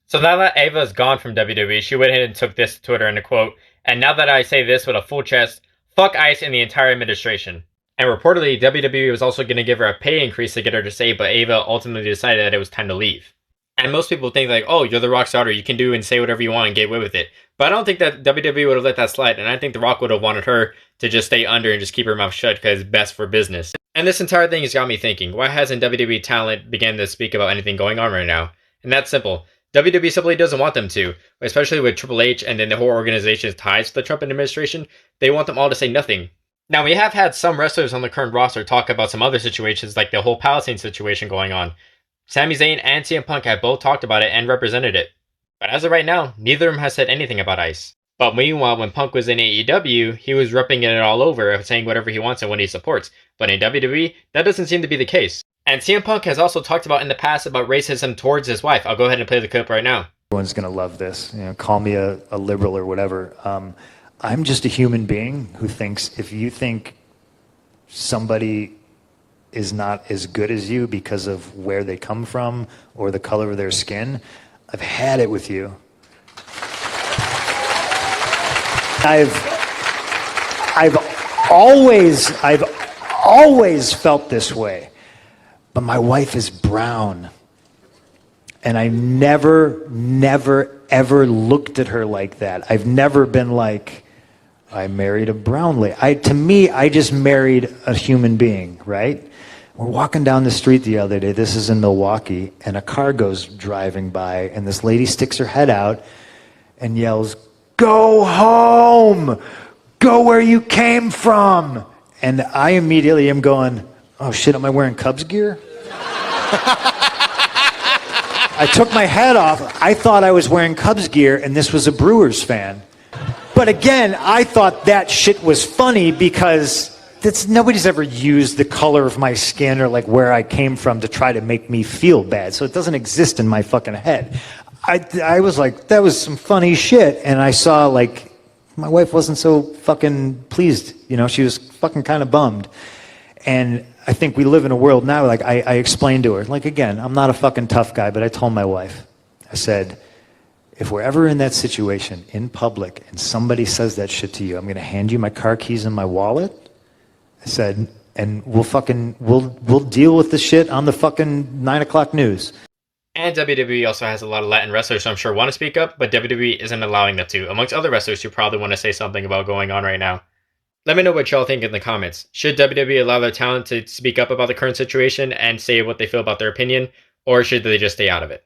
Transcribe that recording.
So now that Ava is gone from WWE, she went ahead and took this to Twitter in a quote, and now that I say this with a full chest, fuck Ice and the entire administration. And reportedly, WWE was also going to give her a pay increase to get her to stay, but Ava ultimately decided that it was time to leave. And most people think like, oh, you're the Rock's daughter, you can do and say whatever you want and get away with it. But I don't think that WWE would have let that slide, and I think The Rock would have wanted her to just stay under and just keep her mouth shut because it's best for business. And this entire thing has got me thinking, why hasn't WWE talent began to speak about anything going on right now? And that's simple. WWE simply doesn't want them to, especially with Triple H and then the whole organization's ties to the Trump administration. They want them all to say nothing. Now, we have had some wrestlers on the current roster talk about some other situations, like the whole Palestine situation going on. Sami Zayn and CM Punk have both talked about it and represented it. But as of right now, neither of them has said anything about ICE. But meanwhile, when Punk was in AEW, he was repping it all over, saying whatever he wants and what he supports. But in WWE, that doesn't seem to be the case. And CM Punk has also talked about in the past about racism towards his wife. I'll go ahead and play the clip right now. Everyone's going to love this. Call me a liberal or whatever. I'm just a human being who thinks if you think somebody is not as good as you because of where they come from or the color of their skin, I've had it with you. I've always felt this way. But my wife is brown. And I never, ever looked at her like that. I've never been like, I married a brown lady. To me, I just married a human being, right? We're walking down the street the other day, this is in Milwaukee, and a car goes driving by, and this lady sticks her head out and yells, "Go home! Go where you came from!" And I immediately am going, oh shit, am I wearing Cubs gear? I took my head off. I thought I was wearing Cubs gear, and this was a Brewers fan. But again, I thought that shit was funny because nobody's ever used the color of my skin or like where I came from to try to make me feel bad. So it doesn't exist in my fucking head. I was like, that was some funny shit. And I saw like, my wife wasn't so fucking pleased. She was fucking kind of bummed. And I think we live in a world now, like I explained to her, like again, I'm not a fucking tough guy, but I told my wife, I said, if we're ever in that situation in public and somebody says that shit to you, I'm going to hand you my car keys and my wallet. I said, and we'll deal with the shit on the fucking 9 o'clock news. And WWE also has a lot of Latin wrestlers who I'm sure want to speak up, but WWE isn't allowing them to, amongst other wrestlers who probably want to say something about going on right now. Let me know what y'all think in the comments. Should WWE allow their talent to speak up about the current situation and say what they feel about their opinion, or should they just stay out of it?